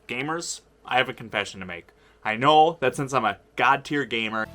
Gamers, I have a confession to make. I know that since I'm a god tier gamer,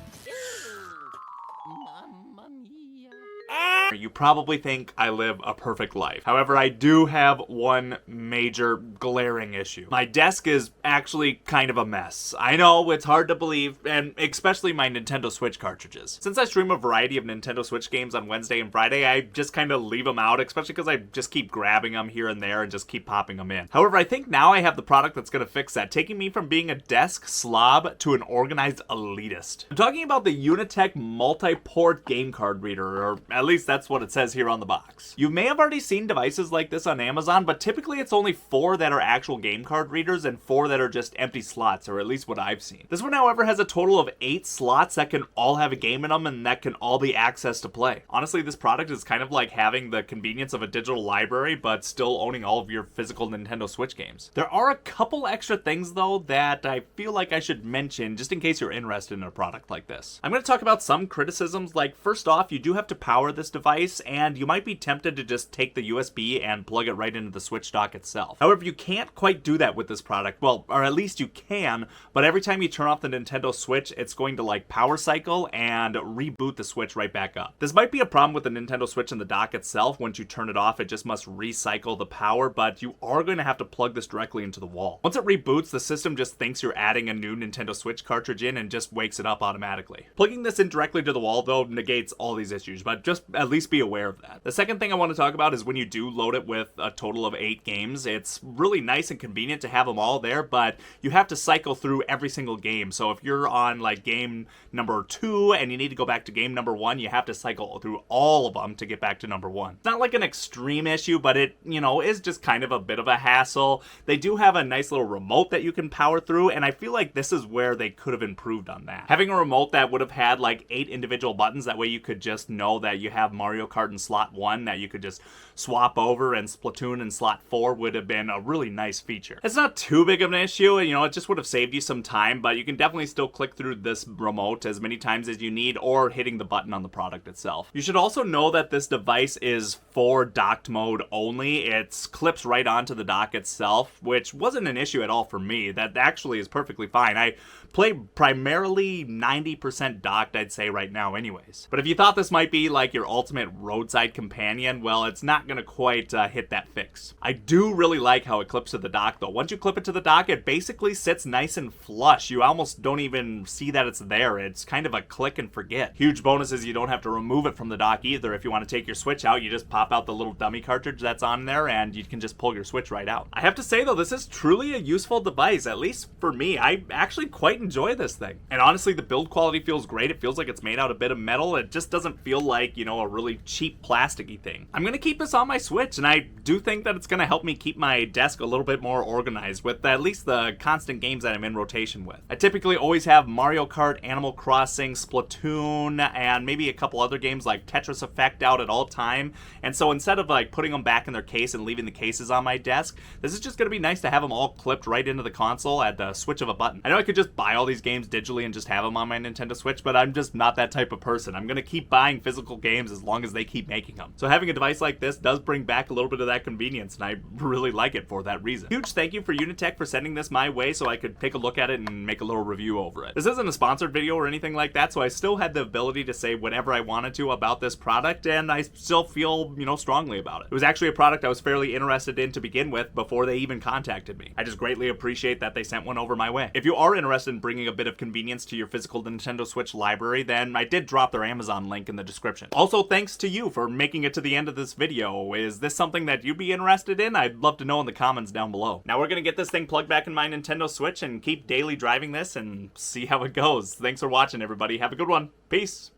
you probably think I live a perfect life. However, I do have one major glaring issue. My desk is actually kind of a mess. I know it's hard to believe, and especially my Nintendo Switch cartridges. Since I stream a variety of Nintendo Switch games on Wednesday and Friday, I just kind of leave them out, especially because I just keep grabbing them here and there and just keep popping them in. However, I think now I have the product that's going to fix that, taking me from being a desk slob to an organized elitist. I'm talking about the Unitek multi-port game card reader, or at least that's what it says here on the box. You may have already seen devices like this on Amazon, but typically it's only 4 that are actual game card readers and 4 that are just empty slots, or at least what I've seen. This one, however, has a total of 8 slots that can all have a game in them and that can all be accessed to play. Honestly, this product is kind of like having the convenience of a digital library, but still owning all of your physical Nintendo Switch games. There are a couple extra things, though, that I feel like I should mention just in case you're interested in a product like this. I'm going to talk about some criticisms, like first off, you do have to power this device, and you might be tempted to just take the USB and plug it right into the Switch dock itself. However, you can't quite do that with this product. Well, or at least you can, but every time you turn off the Nintendo Switch, it's going to like power cycle and reboot the Switch right back up. This might be a problem with the Nintendo Switch and the dock itself. Once you turn it off, it just must recycle the power, but you are going to have to plug this directly into the wall. Once it reboots, the system just thinks you're adding a new Nintendo Switch cartridge in and just wakes it up automatically. Plugging this in directly to the wall, though, negates all these issues, but just at least be aware of that. The second thing I want to talk about is when you do load it with a total of 8 games, it's really nice and convenient to have them all there, but you have to cycle through every single game. So if you're on like game number 2 and you need to go back to game number 1, you have to cycle through all of them to get back to number 1. It's not like an extreme issue, but it, is just kind of a bit of a hassle. They do have a nice little remote that you can power through, and I feel like this is where they could have improved on that. Having a remote that would have had like 8 individual buttons, that way you could just know that you have Mario Kart in slot 1 that you could just swap over, and Splatoon in slot 4 would have been a really nice feature. It's not too big of an issue, it just would have saved you some time, but you can definitely still click through this remote as many times as you need, or hitting the button on the product itself. You should also know that this device is for docked mode only. It clips right onto the dock itself, which wasn't an issue at all for me. That actually is perfectly fine. I play primarily 90% docked, I'd say right now anyways. But if you thought this might be like your ultimate roadside companion, well, it's not gonna quite hit that fix. I do really like how it clips to the dock, though. Once you clip it to the dock, it basically sits nice and flush. You almost don't even see that it's there. It's kind of a click and forget. Huge bonus is you don't have to remove it from the dock either. If you want to take your Switch out, you just pop out the little dummy cartridge that's on there and you can just pull your Switch right out. I have to say though, this is truly a useful device, at least for me. I actually quite enjoy this thing. And honestly, the build quality feels great. It feels like it's made out of a bit of metal. It just doesn't feel like, a really cheap plasticky thing. I'm gonna keep this on my Switch, and I do think that it's gonna help me keep my desk a little bit more organized with at least the constant games that I'm in rotation with. I typically always have Mario Kart, Animal Crossing, Splatoon, and maybe a couple other games like Tetris Effect out at all time. And so instead of like putting them back in their case and leaving the cases on my desk, this is just gonna be nice to have them all clipped right into the console at the switch of a button. I know I could just buy all these games digitally and just have them on my Nintendo Switch, but I'm just not that type of person. I'm gonna keep buying physical games as long as they keep making them. So having a device like this does bring back a little bit of that convenience, and I really like it for that reason. Huge thank you for Unitek for sending this my way so I could take a look at it and make a little review over it. This isn't a sponsored video or anything like that, so I still had the ability to say whatever I wanted to about this product, and I still feel, strongly about it. It was actually a product I was fairly interested in to begin with before they even contacted me. I just greatly appreciate that they sent one over my way. If you are interested in bringing a bit of convenience to your physical Nintendo Switch library, then I did drop their Amazon link in the description. Also, thanks to you for making it to the end of this video. Is this something that you'd be interested in? I'd love to know in the comments down below. Now we're gonna get this thing plugged back in my Nintendo Switch and keep daily driving this and see how it goes. Thanks for watching, everybody. Have a good one. Peace.